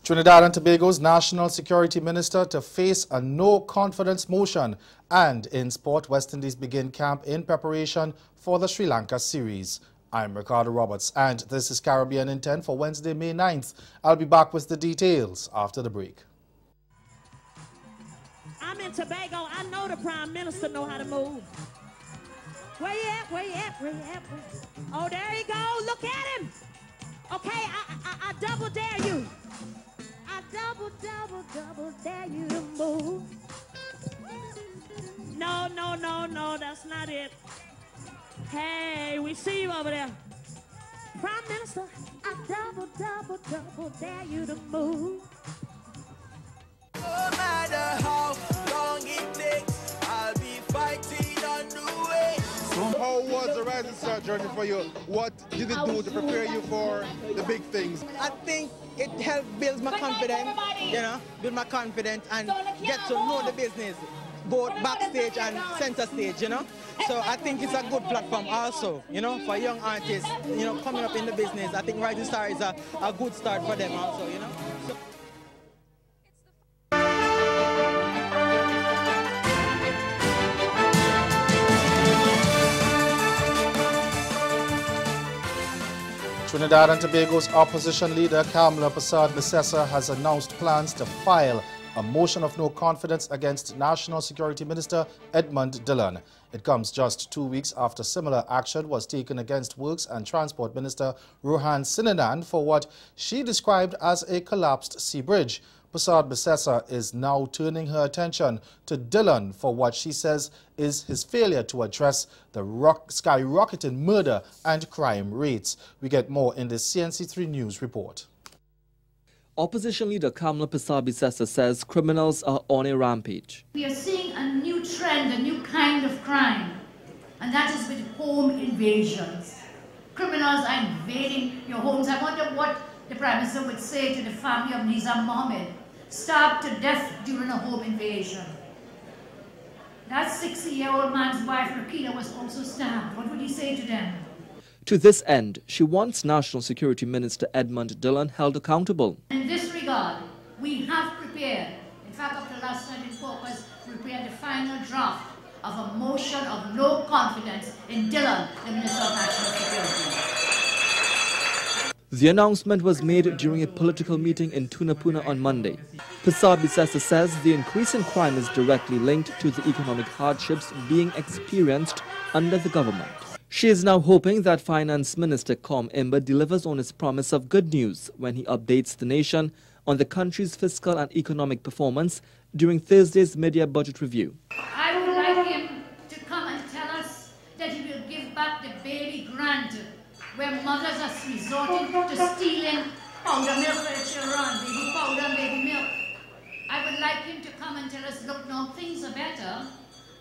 Trinidad and Tobago's National Security Minister to face a no-confidence motion, and in sport, West Indies begin camp in preparation for the Sri Lanka series. I'm Ricardo Roberts, and this is Caribbean in 10 for Wednesday, May 9th. I'll be back with the details after the break. I'm in Tobago. I know the Prime Minister know how to move. Where you at? Where you at? Where you at? Oh, there you go. Look at him. Okay, I double dare you. I double dare you to move. No, that's not it. Hey, we see you over there. Prime Minister, I double dare you to move. No matter how long it takes, I'll be fighting on the way. How was the Rising Star journey for you? What did it do to prepare you for the big things? I think it helped build my confidence, build my confidence and get to know the business, both backstage and center stage, So I think it's a good platform also, for young artists, coming up in the business. I think Rising Star is a good start for them also, So, Trinidad and Tobago's opposition leader, Kamla Persad-Bissessar, has announced plans to file a motion of no confidence against National Security Minister Edmund Dillon. It comes just 2 weeks after similar action was taken against Works and Transport Minister Rohan Sinanan for what she described as a collapsed sea bridge. Persad-Bissessar is now turning her attention to Dillon for what she says is his failure to address the skyrocketing murder and crime rates. We get more in this CNC3 News report. Opposition leader Kamla Persad-Bissessar says criminals are on a rampage. We are seeing a new trend, a new kind of crime, and that is with home invasions. Criminals are invading your homes. I wonder what the Prime Minister would say to the family of Nizam Mohammed, starved to death during a home invasion. That 60-year-old man's wife, Rakina, was also stabbed. What would he say to them? To this end, she wants National Security Minister Edmund Dillon held accountable. In this regard, we have prepared, in fact, up to last night in caucus, prepared the final draft of a motion of no confidence in Dillon, the Minister of National Security. The announcement was made during a political meeting in Tunapuna on Monday. Persad-Bissessar says the increase in crime is directly linked to the economic hardships being experienced under the government. She is now hoping that Finance Minister Com Imber delivers on his promise of good news when he updates the nation on the country's fiscal and economic performance during Thursday's mid-year budget review. I would like him to come and tell us that he will give back the baby grant where mothers are resorting to stealing powder milk for their children, baby powder and baby milk. I would like him to come and tell us, look, now things are better.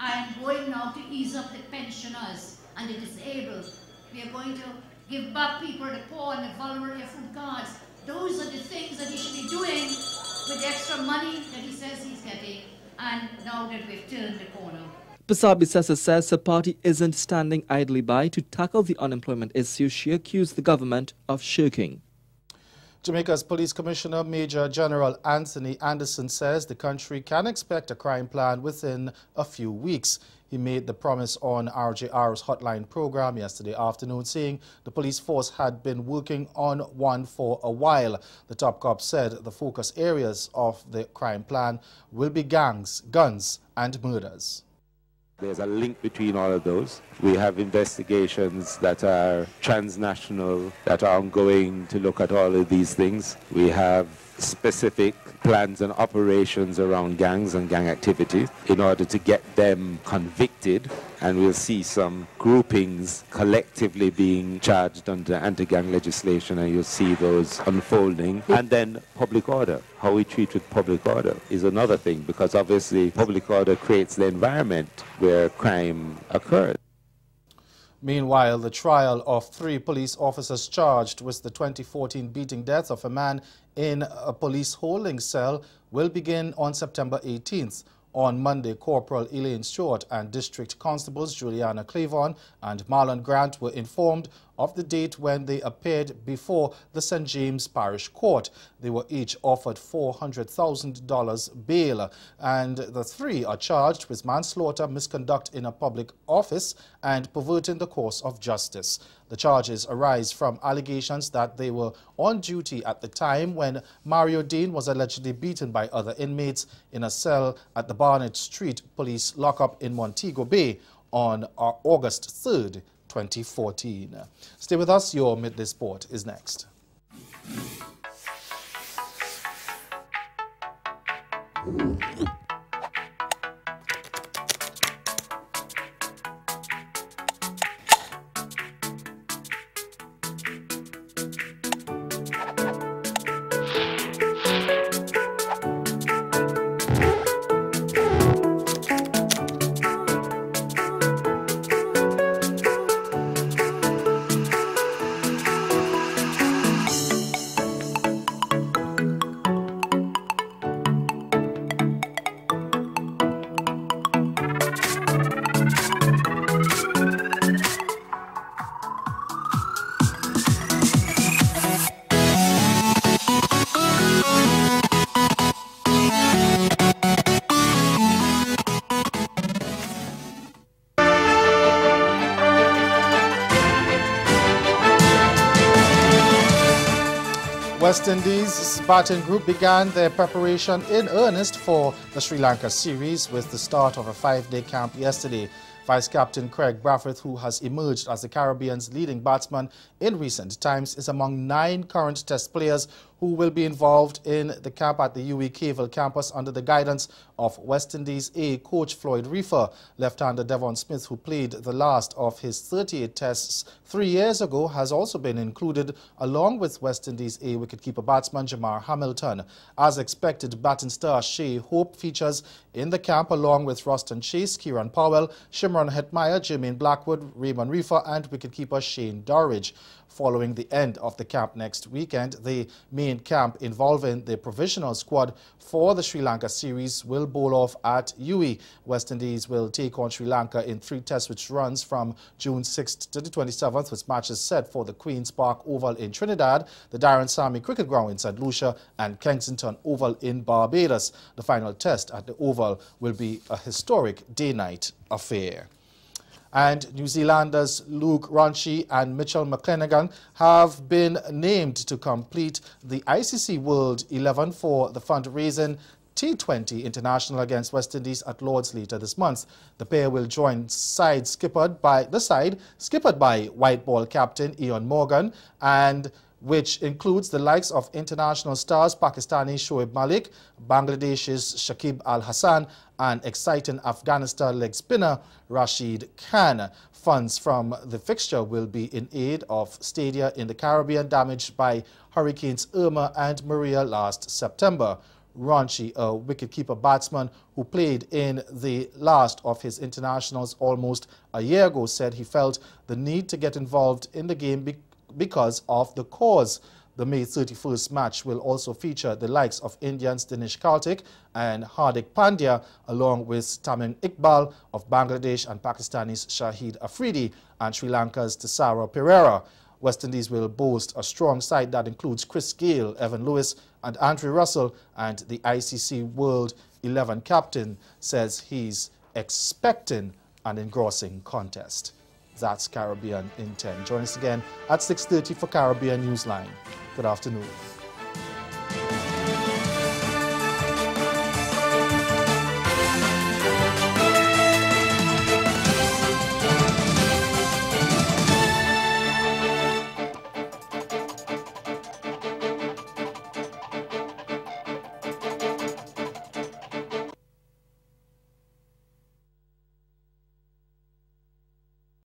I am going now to ease up the pensioners and the disabled. We are going to give back people, the poor and the vulnerable, their food cards. Those are the things that he should be doing with the extra money that he says he's getting, and now that we've turned the corner. Persad-Bissessar says her party isn't standing idly by to tackle the unemployment issue she accused the government of shirking. Jamaica's Police Commissioner Major General Anthony Anderson says the country can expect a crime plan within a few weeks. He made the promise on RJR's hotline program yesterday afternoon, saying the police force had been working on one for a while. The top cop said the focus areas of the crime plan will be gangs, guns and murders. There's a link between all of those. We have investigations that are transnational, that are ongoing to look at all of these things. We have specific plans and operations around gangs and gang activities in order to get them convicted, and we'll see some groupings collectively being charged under anti-gang legislation, and you'll see those unfolding. And then public order, how we treat with public order is another thing, because obviously public order creates the environment where crime occurs. Meanwhile, the trial of 3 police officers charged with the 2014 beating death of a man in a police holding cell will begin on September 18th. On Monday, Corporal Elaine Stewart and District Constables Juliana Clavon and Marlon Grant were informed of the date when they appeared before the St. James Parish Court. They were each offered $400,000 bail, and the three are charged with manslaughter, misconduct in a public office, and perverting the course of justice. The charges arise from allegations that they were on duty at the time when Mario Dean was allegedly beaten by other inmates in a cell at the Barnett Street Police lockup in Montego Bay on August 3rd, 2014. Stay with us. Your Midday Sport is next. West Indies batting group began their preparation in earnest for the Sri Lanka series with the start of a 5-day camp yesterday. Vice-Captain Craig Brathwaite, who has emerged as the Caribbean's leading batsman in recent times, is among 9 current Test players who will be involved in the camp at the UWI Caval campus under the guidance of West Indies A coach Floyd Reefer. Left-hander Devon Smith, who played the last of his 38 tests 3 years ago, has also been included, along with West Indies A wicketkeeper batsman Jamar Hamilton. As expected, batting star Shea Hope features in the camp along with Roston Chase, Kieran Powell, Shimron Hetmeyer, Jermaine Blackwood, Raymond Reefer and wicketkeeper Shane Dorridge. Following the end of the camp next weekend, the main camp involving the provisional squad for the Sri Lanka series will bowl off at UWI. West Indies will take on Sri Lanka in 3 tests, which runs from June 6th to the 27th, with matches set for the Queen's Park Oval in Trinidad, the Darren Sammy Cricket Ground in St. Lucia and Kensington Oval in Barbados. The final test at the Oval will be a historic day-night affair. And New Zealanders Luke Ronchi and Mitchell McClenaghan have been named to complete the ICC World 11 for the fundraising T20 International against West Indies at Lord's later this month. The pair will join side skippered by white ball captain Ian Morgan, and which includes the likes of international stars Pakistani Shoaib Malik, Bangladesh's Shakib Al Hassan, and exciting Afghanistan leg spinner Rashid Khan. Funds from the fixture will be in aid of stadia in the Caribbean damaged by Hurricanes Irma and Maria last September. Ronchi, a wicketkeeper batsman who played in the last of his internationals almost a year ago, said he felt the need to get involved in the game because of the cause. The May 31st match will also feature the likes of Indians Dinesh Karthik and Hardik Pandya, along with Tamim Iqbal of Bangladesh and Pakistani's Shahid Afridi and Sri Lanka's Tisara Pereira. West Indies will boast a strong side that includes Chris Gayle, Evan Lewis and Andrew Russell, and the ICC World 11 captain says he's expecting an engrossing contest. That's Caribbean in 10. Join us again at 6:30 for Caribbean Newsline. Good afternoon.